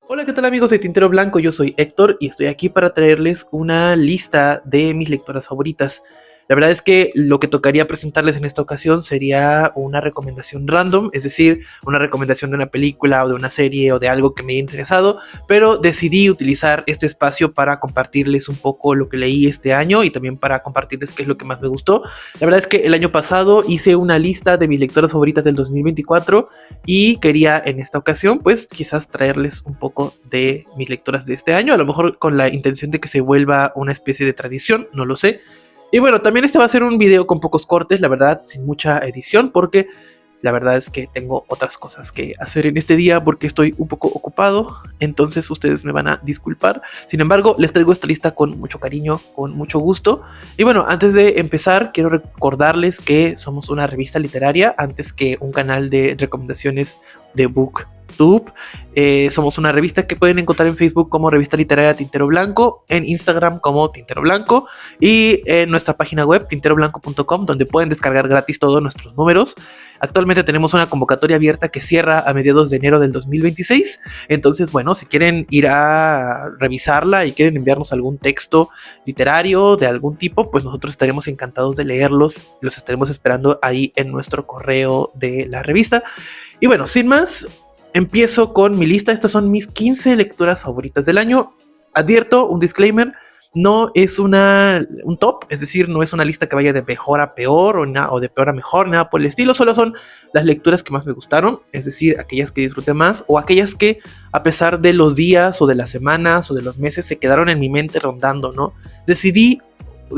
Hola, ¿qué tal amigos de Tintero Blanco? Yo soy Héctor y estoy aquí para traerles una lista de mis lectoras favoritas. La verdad es que lo que tocaría presentarles en esta ocasión sería una recomendación random, es decir, una recomendación de una película o de una serie o de algo que me haya interesado, pero decidí utilizar este espacio para compartirles un poco lo que leí este año y también para compartirles qué es lo que más me gustó. La verdad es que el año pasado hice una lista de mis lectoras favoritas del 2024 y quería en esta ocasión pues quizás traerles un poco de mis lecturas de este año, a lo mejor con la intención de que se vuelva una especie de tradición, no lo sé. Y bueno, también este va a ser un video con pocos cortes, la verdad, sin mucha edición, porque la verdad es que tengo otras cosas que hacer en este día porque estoy un poco ocupado, entonces ustedes me van a disculpar. Sin embargo, les traigo esta lista con mucho cariño, con mucho gusto. Y bueno, antes de empezar, quiero recordarles que somos una revista literaria antes que un canal de recomendaciones de BookTube. Somos una revista que pueden encontrar en Facebook como Revista Literaria Tintero Blanco, en Instagram como Tintero Blanco y en nuestra página web tinteroblanco.com, donde pueden descargar gratis todos nuestros números. Actualmente tenemos una convocatoria abierta que cierra a mediados de enero del 2026. Entonces, bueno, si quieren ir a revisarla y quieren enviarnos algún texto literario de algún tipo, pues nosotros estaremos encantados de leerlos. Los estaremos esperando ahí en nuestro correo de la revista. Y bueno, sin más, empiezo con mi lista. Estas son mis 15 lecturas favoritas del año. Advierto, un disclaimer, no es un top, es decir, no es una lista que vaya de mejor a peor o de peor a mejor, nada por el estilo, solo son las lecturas que más me gustaron, es decir, aquellas que disfruté más o aquellas que a pesar de los días o de las semanas o de los meses se quedaron en mi mente rondando, ¿no? Decidí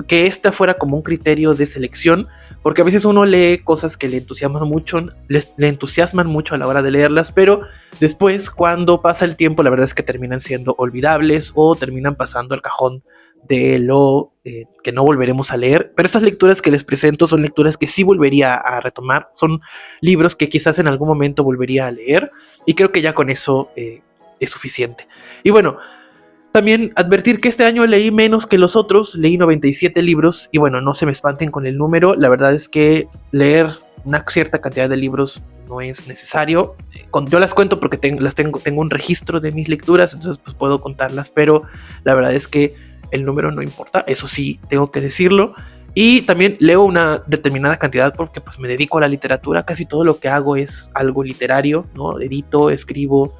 que esta fuera como un criterio de selección, porque a veces uno lee cosas que le entusiasman mucho a la hora de leerlas, pero después cuando pasa el tiempo la verdad es que terminan siendo olvidables o terminan pasando al cajón de lo que no volveremos a leer. Pero estas lecturas que les presento son lecturas que sí volvería a retomar, son libros que quizás en algún momento volvería a leer y creo que ya con eso es suficiente. Y bueno, también advertir que este año leí menos que los otros, leí 97 libros y bueno, no se me espanten con el número, la verdad es que leer una cierta cantidad de libros no es necesario. Yo las cuento porque tengo un registro de mis lecturas, entonces pues puedo contarlas, pero la verdad es que el número no importa, eso sí, tengo que decirlo. Y también leo una determinada cantidad porque pues me dedico a la literatura, casi todo lo que hago es algo literario, ¿no? Edito, escribo,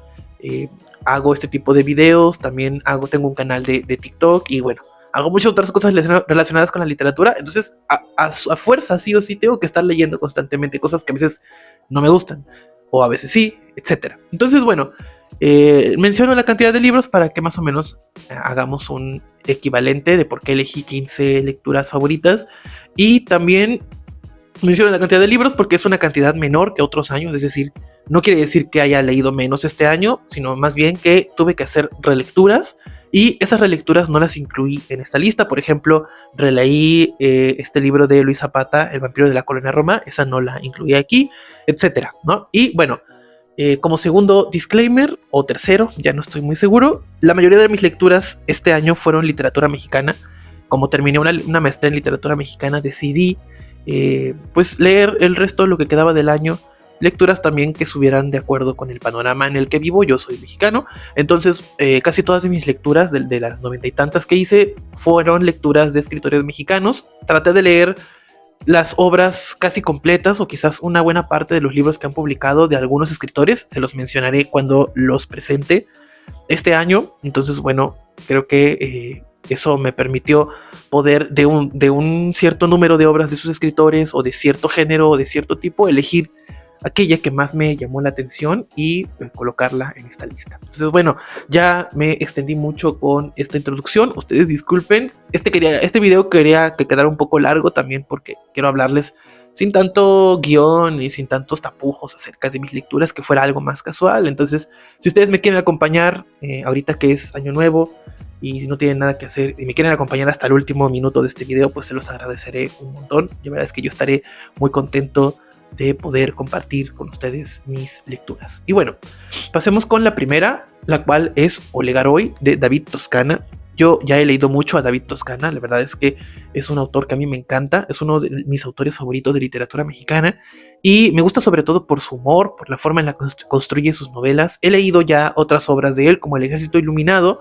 hago este tipo de videos, también tengo un canal de TikTok y bueno, hago muchas otras cosas relacionadas con la literatura, entonces a fuerza sí o sí tengo que estar leyendo constantemente cosas que a veces no me gustan, o a veces sí, etcétera. Entonces bueno, menciono la cantidad de libros para que más o menos hagamos un equivalente de por qué elegí 15 lecturas favoritas y también menciono la cantidad de libros porque es una cantidad menor que otros años, es decir, no quiere decir que haya leído menos este año, sino más bien que tuve que hacer relecturas y esas relecturas no las incluí en esta lista. Por ejemplo, releí este libro de Luis Zapata, El vampiro de la colonia Roma, esa no la incluí aquí, etcétera, ¿no? Y bueno, como segundo disclaimer o tercero, ya no estoy muy seguro, la mayoría de mis lecturas este año fueron literatura mexicana. Como terminé una maestría en literatura mexicana, decidí pues leer el resto de lo que quedaba del año, lecturas también que estuvieran de acuerdo con el panorama en el que vivo. Yo soy mexicano, entonces casi todas de mis lecturas, de las 90 y tantas que hice, fueron lecturas de escritores mexicanos. Traté de leer las obras casi completas o quizás una buena parte de los libros que han publicado de algunos escritores, se los mencionaré cuando los presente este año. Entonces bueno, creo que eso me permitió poder de un cierto número de obras de sus escritores o de cierto género o de cierto tipo elegir aquella que más me llamó la atención y colocarla en esta lista. Entonces bueno, ya me extendí mucho con esta introducción, ustedes disculpen, este video quería que quedara un poco largo también porque quiero hablarles sin tanto guión y sin tantos tapujos acerca de mis lecturas, que fuera algo más casual. Entonces si ustedes me quieren acompañar ahorita que es año nuevo y si no tienen nada que hacer y me quieren acompañar hasta el último minuto de este video, pues se los agradeceré un montón. La verdad es que yo estaré muy contento de poder compartir con ustedes mis lecturas. Y bueno, pasemos con la primera, la cual es Olegaroy de David Toscana. Yo ya he leído mucho a David Toscana, la verdad es que es un autor que a mí me encanta, es uno de mis autores favoritos de literatura mexicana y me gusta sobre todo por su humor, por la forma en la que construye sus novelas. He leído ya otras obras de él, como El Ejército Iluminado,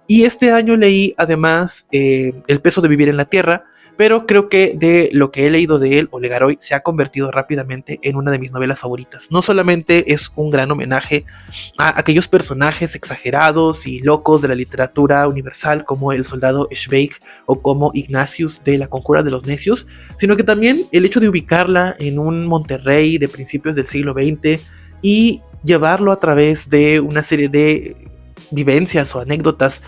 y este año leí además El peso de vivir en la tierra, pero creo que de lo que he leído de él, Olegaroy se ha convertido rápidamente en una de mis novelas favoritas. No solamente es un gran homenaje a aquellos personajes exagerados y locos de la literatura universal como el soldado Schweik o como Ignatius de La Conjura de los Necios, sino que también el hecho de ubicarla en un Monterrey de principios del siglo XX y llevarlo a través de una serie de vivencias o anécdotas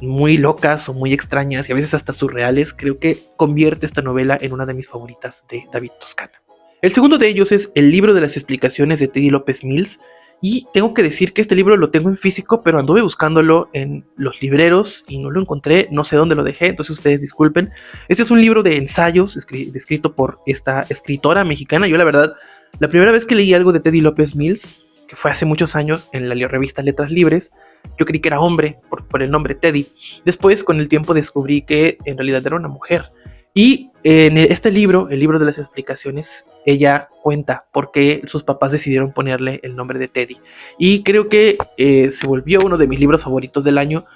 muy locas o muy extrañas y a veces hasta surreales, creo que convierte esta novela en una de mis favoritas de David Toscana. El segundo de ellos es El libro de las explicaciones de Teddy López Mills, y tengo que decir que este libro lo tengo en físico, pero anduve buscándolo en los libreros y no lo encontré, no sé dónde lo dejé, entonces ustedes disculpen. Este es un libro de ensayos escrito por esta escritora mexicana. Yo la verdad, la primera vez que leí algo de Teddy López Mills, que fue hace muchos años en la revista Letras Libres, yo creí que era hombre por el nombre Teddy. Después, con el tiempo, descubrí que en realidad era una mujer. Y en este libro, el libro de las explicaciones, ella cuenta por qué sus papás decidieron ponerle el nombre de Teddy. Y creo que se volvió uno de mis libros favoritos del año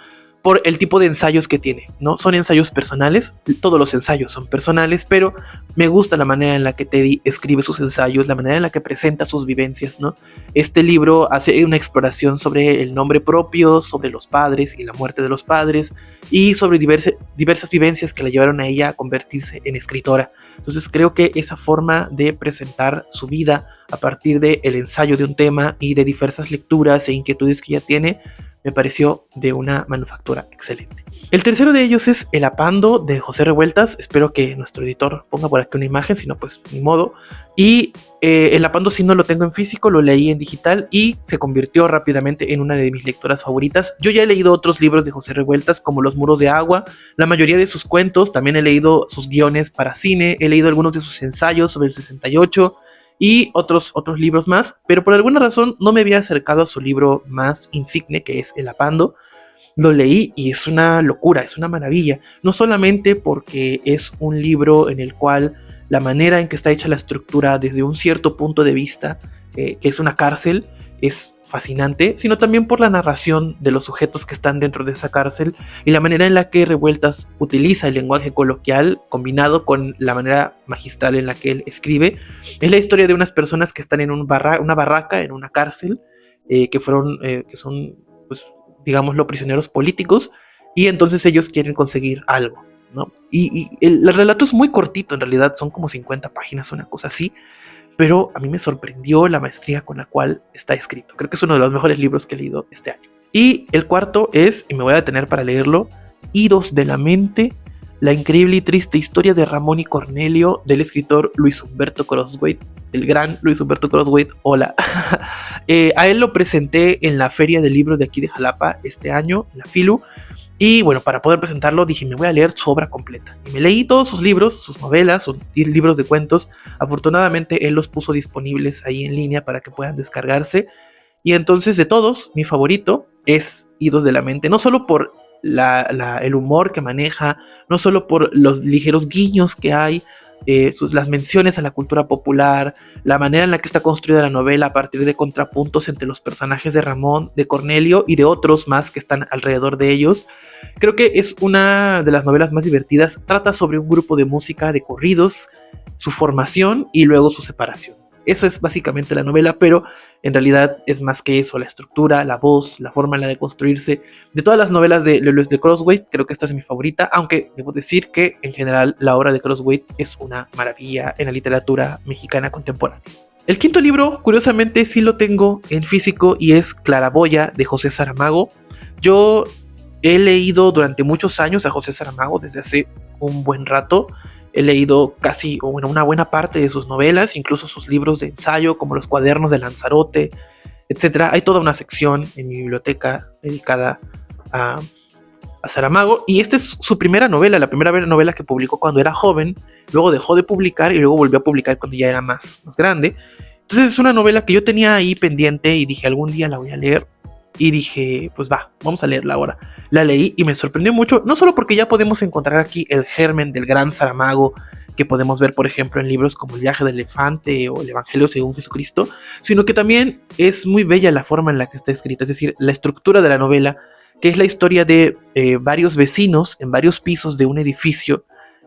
por el tipo de ensayos que tiene, ¿no? Son ensayos personales, todos los ensayos son personales, pero me gusta la manera en la que Teddy escribe sus ensayos, la manera en la que presenta sus vivencias, ¿no? Este libro hace una exploración sobre el nombre propio, sobre los padres y la muerte de los padres, y sobre diversas vivencias que la llevaron a ella a convertirse en escritora. Entonces creo que esa forma de presentar su vida a partir del ensayo de un tema y de diversas lecturas e inquietudes que ella tiene, me pareció de una manufactura excelente. El tercero de ellos es El Apando de José Revueltas. Espero que nuestro editor ponga por aquí una imagen, si no pues ni modo. Y El Apando sí no lo tengo en físico, lo leí en digital y se convirtió rápidamente en una de mis lecturas favoritas. Yo ya he leído otros libros de José Revueltas como Los Muros de Agua, la mayoría de sus cuentos, también he leído sus guiones para cine, he leído algunos de sus ensayos sobre el 68 y otros libros más, pero por alguna razón no me había acercado a su libro más insigne, que es El Apando. Lo leí y es una locura, es una maravilla, no solamente porque es un libro en el cual la manera en que está hecha la estructura desde un cierto punto de vista, que es una cárcel, es fascinante, sino también por la narración de los sujetos que están dentro de esa cárcel y la manera en la que Revueltas utiliza el lenguaje coloquial combinado con la manera magistral en la que él escribe. Es la historia de unas personas que están en una barraca, en una cárcel, que son, pues, digámoslo, prisioneros políticos, y entonces ellos quieren conseguir algo, ¿no? Y el relato es muy cortito, en realidad son como 50 páginas, una cosa así, pero a mí me sorprendió la maestría con la cual está escrito. Creo que es uno de los mejores libros que he leído este año. Y el cuarto es, y me voy a detener para leerlo, Idos de la Mente, la increíble y triste historia de Ramón y Cornelio, del escritor Luis Humberto Crosthwaite, el gran Luis Humberto Crosthwaite. Hola. A él lo presenté en la feria del libro de aquí de Jalapa este año, en la FILU, y bueno, para poder presentarlo dije, me voy a leer su obra completa. Y me leí todos sus libros, sus novelas, sus 10 libros de cuentos. Afortunadamente él los puso disponibles ahí en línea para que puedan descargarse. Y entonces de todos, mi favorito es Idos de la Mente. No solo por el humor que maneja, no solo por los ligeros guiños que hay, las menciones a la cultura popular, la manera en la que está construida la novela a partir de contrapuntos entre los personajes de Ramón, de Cornelio y de otros más que están alrededor de ellos. Creo que es una de las novelas más divertidas. Trata sobre un grupo de música de corridos, su formación y luego su separación. Eso es básicamente la novela, pero en realidad es más que eso, la estructura, la voz, la forma en la de construirse. De todas las novelas de Crosthwaite, creo que esta es mi favorita, aunque debo decir que en general la obra de Crosthwaite es una maravilla en la literatura mexicana contemporánea. El quinto libro, curiosamente, sí lo tengo en físico y es Claraboya de José Saramago. Yo he leído durante muchos años a José Saramago, desde hace un buen rato. He leído casi una buena parte de sus novelas, incluso sus libros de ensayo, como los cuadernos de Lanzarote, etc. Hay toda una sección en mi biblioteca dedicada a Saramago, y esta es su primera novela, la primera novela que publicó cuando era joven, luego dejó de publicar y luego volvió a publicar cuando ya era más grande. Entonces es una novela que yo tenía ahí pendiente y dije, algún día la voy a leer. y dije, pues va, vamos a leerla ahora. La leí y me sorprendió mucho, no solo porque ya podemos encontrar aquí el germen del gran Saramago, que podemos ver, por ejemplo, en libros como El viaje del elefante o El Evangelio según Jesucristo, sino que también es muy bella la forma en la que está escrita, es decir, la estructura de la novela, que es la historia de varios vecinos en varios pisos de un edificio,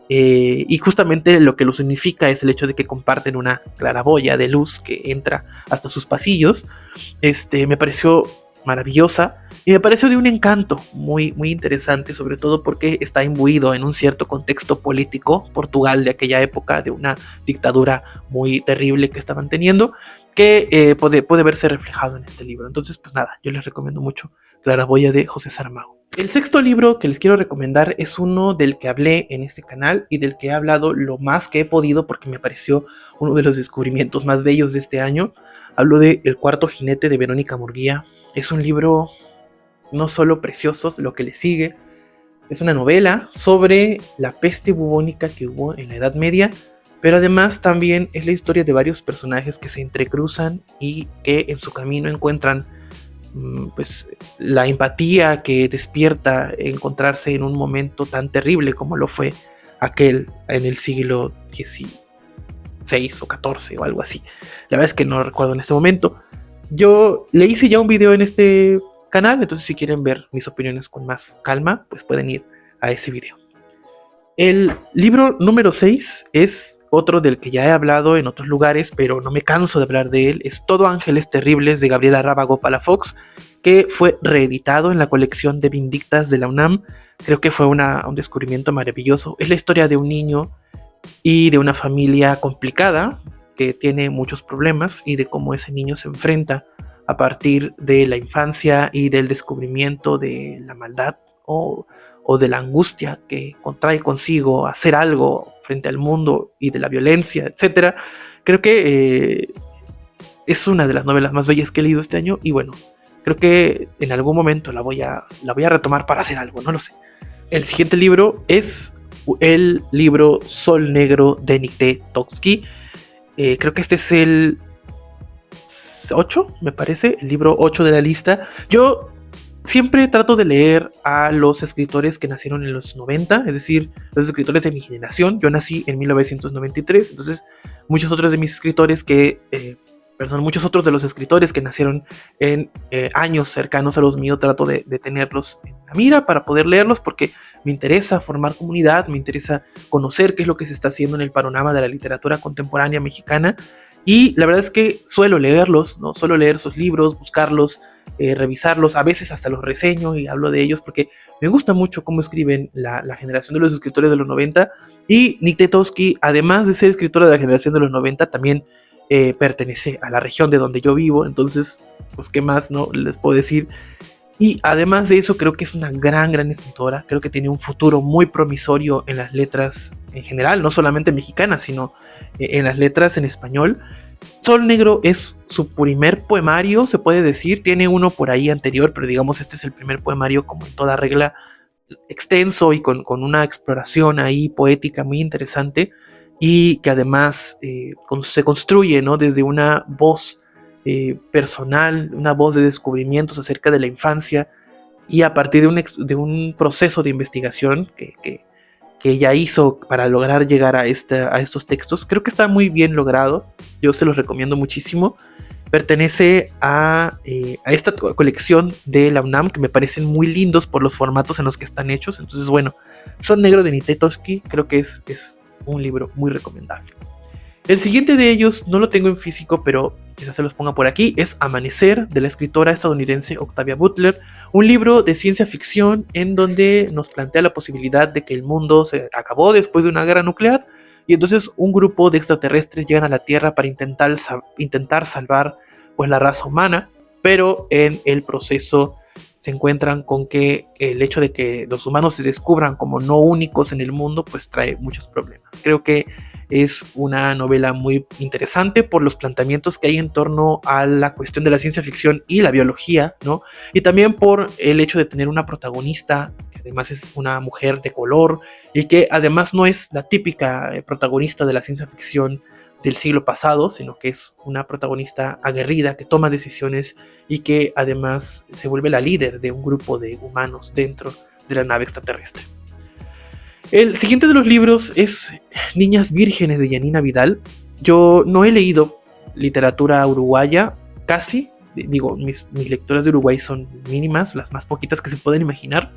y justamente lo que lo significa es el hecho de que comparten una claraboya de luz que entra hasta sus pasillos. Me pareció maravillosa y me pareció de un encanto muy, muy interesante, sobre todo porque está imbuido en un cierto contexto político, Portugal de aquella época, de una dictadura muy terrible que estaban teniendo, que puede verse reflejado en este libro. Entonces, pues nada, yo les recomiendo mucho Claraboya de José Saramago. El sexto libro que les quiero recomendar es uno del que hablé en este canal y del que he hablado lo más que he podido porque me pareció uno de los descubrimientos más bellos de este año. Hablo de El cuarto jinete de Verónica Murguía. Es un libro no solo precioso, lo que le sigue, es una novela sobre la peste bubónica que hubo en la Edad Media, pero además también es la historia de varios personajes que se entrecruzan y que en su camino encuentran pues la empatía que despierta encontrarse en un momento tan terrible como lo fue aquel en el siglo XVI o XIV o algo así. La verdad es que no recuerdo en este momento. Yo le hice ya un video en este canal, entonces si quieren ver mis opiniones con más calma, pues pueden ir a ese video. El libro número 6 es otro del que ya he hablado en otros lugares, pero no me canso de hablar de él. Es Todo Ángeles Terribles de Gabriela Rábago Palafox, que fue reeditado en la colección de Vindictas de la UNAM. Creo que fue un descubrimiento maravilloso. Es la historia de un niño y de una familia complicada que tiene muchos problemas y de cómo ese niño se enfrenta a partir de la infancia y del descubrimiento de la maldad o de la angustia que contrae consigo hacer algo frente al mundo y de la violencia, etc. Creo que es una de las novelas más bellas que he leído este año y bueno, creo que en algún momento la voy a retomar para hacer algo, no lo sé. El siguiente libro es el libro Sol Negro de Nikitátovsky. Creo que este es el 8, me parece, el libro 8 de la lista. Yo siempre trato de leer a los escritores que nacieron en los 90, es decir, los escritores de mi generación. Yo nací en 1993, entonces muchos otros de mis escritores muchos otros de los escritores que nacieron en años cercanos a los míos, trato de tenerlos en la mira para poder leerlos porque me interesa formar comunidad, me interesa conocer qué es lo que se está haciendo en el panorama de la literatura contemporánea mexicana. Y la verdad es que suelo leerlos, ¿no? Suelo leer sus libros, buscarlos, revisarlos, a veces hasta los reseño y hablo de ellos porque me gusta mucho cómo escriben la generación de los escritores de los 90. Y Nikitátovsky, además de ser escritora de la generación de los 90, también pertenece a la región de donde yo vivo, entonces, pues qué más, ¿no? Les puedo decir. Y además de eso, creo que es una gran escritora, creo que tiene un futuro muy promisorio en las letras en general, no solamente mexicanas, sino en las letras en español. Sol Negro es su primer poemario, se puede decir, tiene uno por ahí anterior, pero digamos este es el primer poemario como en toda regla, extenso y con una exploración ahí poética muy interesante y que además se construye, ¿no? Desde una voz personal, una voz de descubrimientos acerca de la infancia y a partir de un proceso de investigación que ella hizo para lograr llegar a estos textos. Creo que está muy bien logrado, yo se los recomiendo muchísimo. Pertenece a esta colección de la UNAM que me parecen muy lindos por los formatos en los que están hechos. Entonces, bueno, Sol Negro de Nikitátovsky creo que es un libro muy recomendable. El siguiente de ellos no lo tengo en físico, pero quizás se los ponga por aquí, es Amanecer, de la escritora estadounidense Octavia Butler, un libro de ciencia ficción en donde nos plantea la posibilidad de que el mundo se acabó después de una guerra nuclear y entonces un grupo de extraterrestres llegan a la Tierra para intentar salvar pues, la raza humana, pero en el proceso se encuentran con que el hecho de que los humanos se descubran como no únicos en el mundo, pues trae muchos problemas. Creo que es una novela muy interesante por los planteamientos que hay en torno a la cuestión de la ciencia ficción y la biología, ¿no? Y también por el hecho de tener una protagonista que además es una mujer de color y que además no es la típica protagonista de la ciencia ficción del siglo pasado, sino que es una protagonista aguerrida que toma decisiones y que además se vuelve la líder de un grupo de humanos dentro de la nave extraterrestre. El siguiente de los libros es Niñas Vírgenes de Yanina Vidal. Yo no he leído literatura uruguaya, casi. Digo, mis lecturas de Uruguay son mínimas, las más poquitas que se pueden imaginar.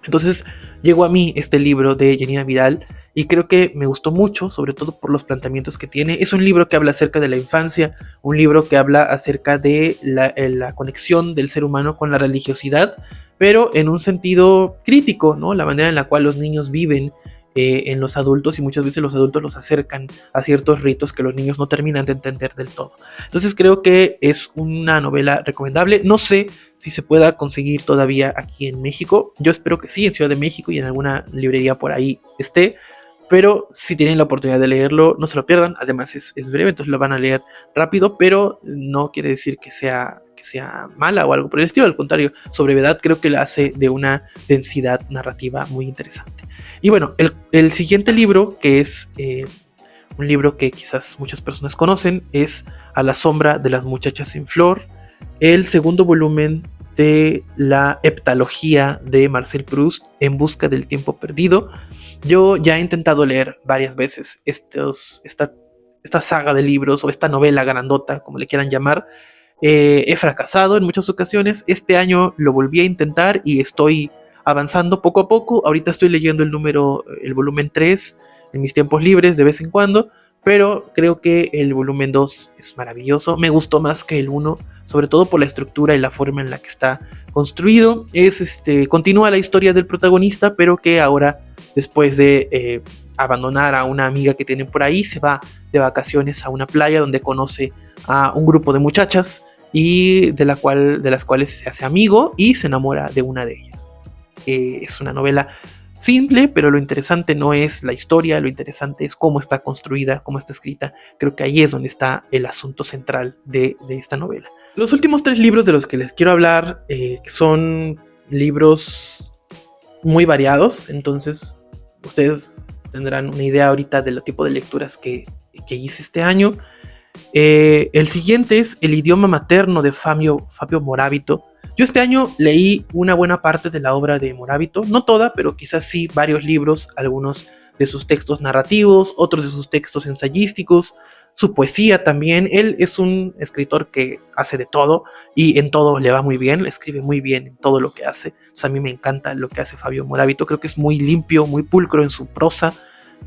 Entonces llegó a mí este libro de Yanina Vidal y creo que me gustó mucho, sobre todo por los planteamientos que tiene. Es un libro que habla acerca de la infancia, un libro que habla acerca de la conexión del ser humano con la religiosidad, pero en un sentido crítico, ¿no? La manera en la cual los niños viven en los adultos, y muchas veces los adultos los acercan a ciertos ritos que los niños no terminan de entender del todo. Entonces creo que es una novela recomendable. No sé si se pueda conseguir todavía aquí en México. Yo espero que sí, en Ciudad de México y en alguna librería por ahí esté. Pero si tienen la oportunidad de leerlo, no se lo pierdan. Además es breve, entonces lo van a leer rápido, pero no quiere decir que sea mala o algo por el estilo. Al contrario, su brevedad creo que la hace de una densidad narrativa muy interesante. Y bueno, el siguiente libro, que es un libro que quizás muchas personas conocen, es A la sombra de las muchachas sin flor, el segundo volumen de la heptalogía de Marcel Proust, En busca del tiempo perdido. Yo ya he intentado leer varias veces esta saga de libros o esta novela grandota, como le quieran llamar. He fracasado en muchas ocasiones. Este año lo volví a intentar y estoy avanzando poco a poco. Ahorita estoy leyendo el volumen 3 en mis tiempos libres de vez en cuando, pero creo que el volumen 2 es maravilloso. Me gustó más que el 1, sobre todo por la estructura y la forma en la que está construido. Continúa la historia del protagonista, pero que ahora, después de abandonar a una amiga que tiene por ahí, se va de vacaciones a una playa donde conoce a un grupo de muchachas y de las cuales se hace amigo y se enamora de una de ellas. Es una novela simple, pero lo interesante no es la historia, lo interesante es cómo está construida, cómo está escrita. Creo que ahí es donde está el asunto central de esta novela. Los últimos 3 libros de los que les quiero hablar son libros muy variados, entonces ustedes tendrán una idea ahorita del tipo de lecturas que hice este año. El siguiente es El idioma materno de Fabio Moravito. Yo este año leí una buena parte de la obra de Moravito, no toda, pero quizás sí varios libros, algunos de sus textos narrativos, otros de sus textos ensayísticos, su poesía también. Él es un escritor que hace de todo y en todo le va muy bien, escribe muy bien en todo lo que hace. Entonces a mí me encanta lo que hace Fabio Moravito, creo que es muy limpio, muy pulcro en su prosa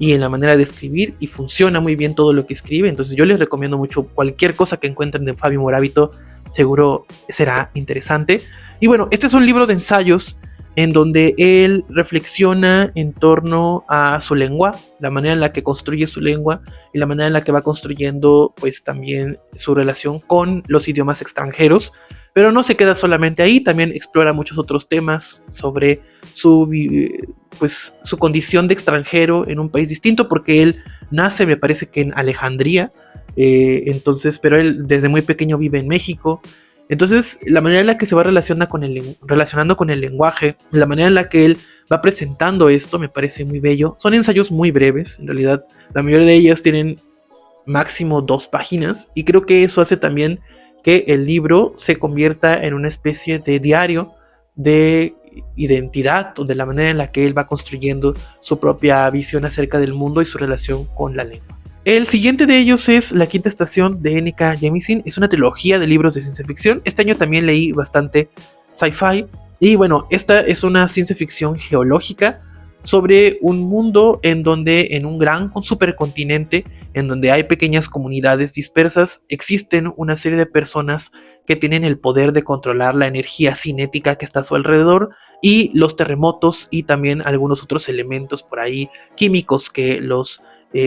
y en la manera de escribir, y funciona muy bien todo lo que escribe. Entonces yo les recomiendo mucho cualquier cosa que encuentren de Fabio Moravito, seguro será interesante. Y bueno, este es un libro de ensayos en donde él reflexiona en torno a su lengua, la manera en la que construye su lengua y la manera en la que va construyendo pues también su relación con los idiomas extranjeros, pero no se queda solamente ahí, también explora muchos otros temas sobre su condición de extranjero en un país distinto, porque él nace, me parece que en Alejandría, pero él desde muy pequeño vive en México. Entonces, la manera en la que se va relacionando con el lenguaje, la manera en la que él va presentando esto, me parece muy bello. Son ensayos muy breves, en realidad la mayoría de ellas tienen máximo 2 páginas, y creo que eso hace también que el libro se convierta en una especie de diario de identidad, o de la manera en la que él va construyendo su propia visión acerca del mundo y su relación con la lengua. El siguiente de ellos es La quinta estación de N.K. Jemisin. Es una trilogía de libros de ciencia ficción. Este año también leí bastante sci-fi. Y bueno, esta es una ciencia ficción geológica sobre un mundo en donde, en un gran supercontinente, en donde hay pequeñas comunidades dispersas, existen una serie de personas que tienen el poder de controlar la energía cinética que está a su alrededor y los terremotos y también algunos otros elementos por ahí químicos que los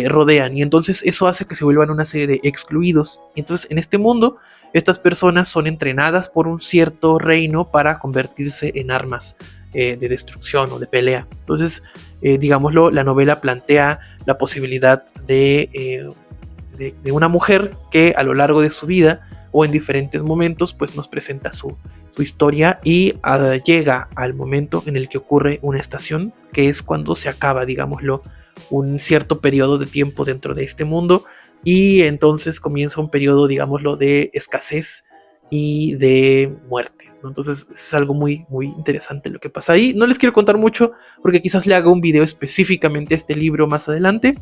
rodean, y entonces eso hace que se vuelvan una serie de excluidos. Entonces en este mundo estas personas son entrenadas por un cierto reino para convertirse en armas de destrucción o de pelea. Entonces digámoslo, la novela plantea la posibilidad de una mujer que a lo largo de su vida o en diferentes momentos pues nos presenta su historia, y llega al momento en el que ocurre una estación, que es cuando se acaba, digámoslo, un cierto periodo de tiempo dentro de este mundo, y entonces comienza un periodo, digámoslo, de escasez y de muerte, ¿no? Entonces es algo muy, muy interesante lo que pasa ahí. No les quiero contar mucho porque quizás le haga un video específicamente a este libro más adelante,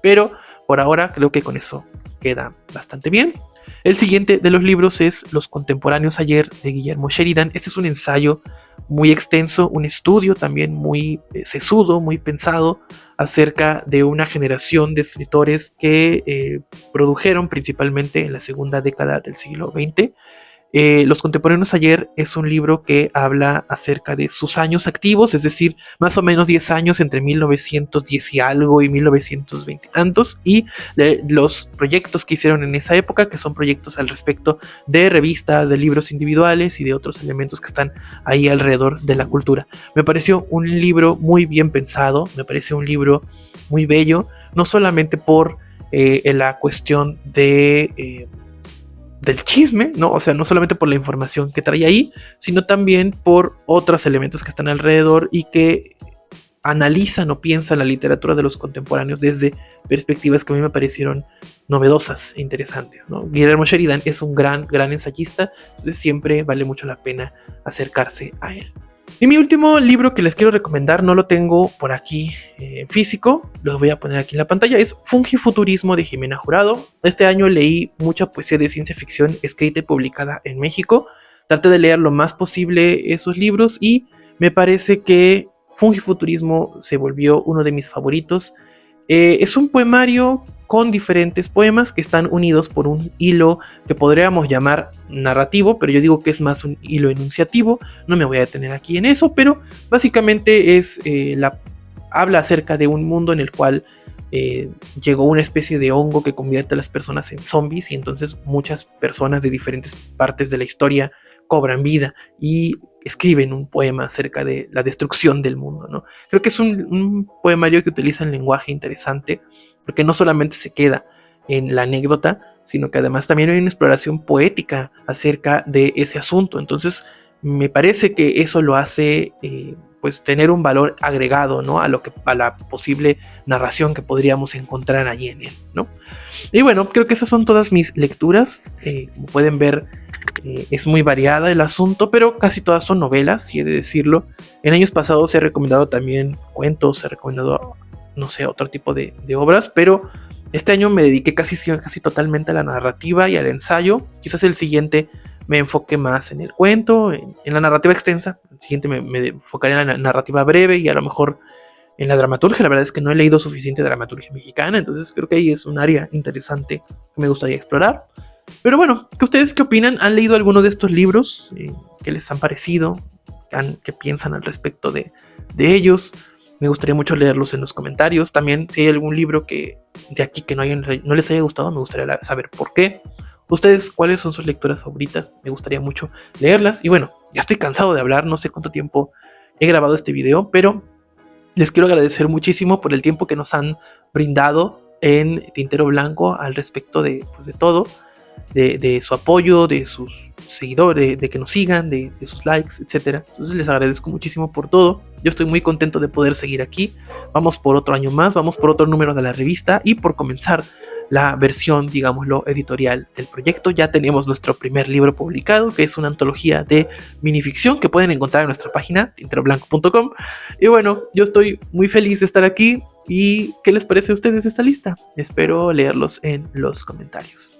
pero por ahora creo que con eso queda bastante bien. El siguiente de los libros es Los contemporáneos ayer, de Guillermo Sheridan. Este es un ensayo muy extenso, un estudio también muy sesudo, muy pensado acerca de una generación de escritores que produjeron principalmente en la segunda década del siglo XX. Los contemporáneos ayer es un libro que habla acerca de sus años activos, es decir, más o menos 10 años entre 1910 y algo y 1920 y tantos, y los proyectos que hicieron en esa época, que son proyectos al respecto de revistas, de libros individuales y de otros elementos que están ahí alrededor de la cultura. Me pareció un libro muy bien pensado, me pareció un libro muy bello, no solamente por la cuestión del chisme, ¿no? O sea, no solamente por la información que trae ahí, sino también por otros elementos que están alrededor y que analizan o piensan la literatura de los contemporáneos desde perspectivas que a mí me parecieron novedosas e interesantes, ¿no? Guillermo Sheridan es un gran ensayista, entonces siempre vale mucho la pena acercarse a él. Y mi último libro que les quiero recomendar, no lo tengo por aquí en físico, lo voy a poner aquí en la pantalla, es Fungifuturismo de Jimena Jurado. Este año leí mucha poesía de ciencia ficción escrita y publicada en México. Traté de leer lo más posible esos libros y me parece que Fungifuturismo se volvió uno de mis favoritos. Es un poemario con diferentes poemas que están unidos por un hilo que podríamos llamar narrativo, pero yo digo que es más un hilo enunciativo. No me voy a detener aquí en eso, pero básicamente habla acerca de un mundo en el cual llegó una especie de hongo que convierte a las personas en zombies y entonces muchas personas de diferentes partes de la historia cobran vida y escriben un poema acerca de la destrucción del mundo, ¿no? Creo que es un poemario que utiliza un lenguaje interesante, porque no solamente se queda en la anécdota, sino que además también hay una exploración poética acerca de ese asunto. Entonces, me parece que eso lo hace pues tener un valor agregado, ¿no? A la posible narración que podríamos encontrar allí en él, ¿no? Y bueno, creo que esas son todas mis lecturas. Como pueden ver, es muy variada el asunto, pero casi todas son novelas, si he de decirlo. En años pasados he recomendado también cuentos, he recomendado, no sé, otro tipo de obras, pero este año me dediqué casi totalmente a la narrativa y al ensayo. Quizás el siguiente me enfoque más en el cuento, en la narrativa extensa. El siguiente me enfocaré en la narrativa breve y a lo mejor en la dramaturgia. La verdad es que no he leído suficiente dramaturgia mexicana, entonces creo que ahí es un área interesante que me gustaría explorar. Pero bueno, ¿ustedes qué opinan? ¿Han leído alguno de estos libros? ¿Qué les han parecido? ¿Qué piensan al respecto de ellos? Me gustaría mucho leerlos en los comentarios. También, si hay algún libro de aquí que no les haya gustado, me gustaría saber por qué. ¿Ustedes cuáles son sus lecturas favoritas? Me gustaría mucho leerlas. Y bueno, ya estoy cansado de hablar, no sé cuánto tiempo he grabado este video, pero les quiero agradecer muchísimo por el tiempo que nos han brindado en Tintero Blanco al respecto de todo. De su apoyo, de sus seguidores, de que nos sigan, de sus likes, etc. Entonces les agradezco muchísimo por todo. Yo estoy muy contento de poder seguir aquí. Vamos por otro año más, vamos por otro número de la revista y por comenzar la versión, digámoslo, editorial del proyecto. Ya tenemos nuestro primer libro publicado, que es una antología de minificción que pueden encontrar en nuestra página, tinteroblanco.com. Y bueno, yo estoy muy feliz de estar aquí. ¿Y qué les parece a ustedes esta lista? Espero leerlos en los comentarios.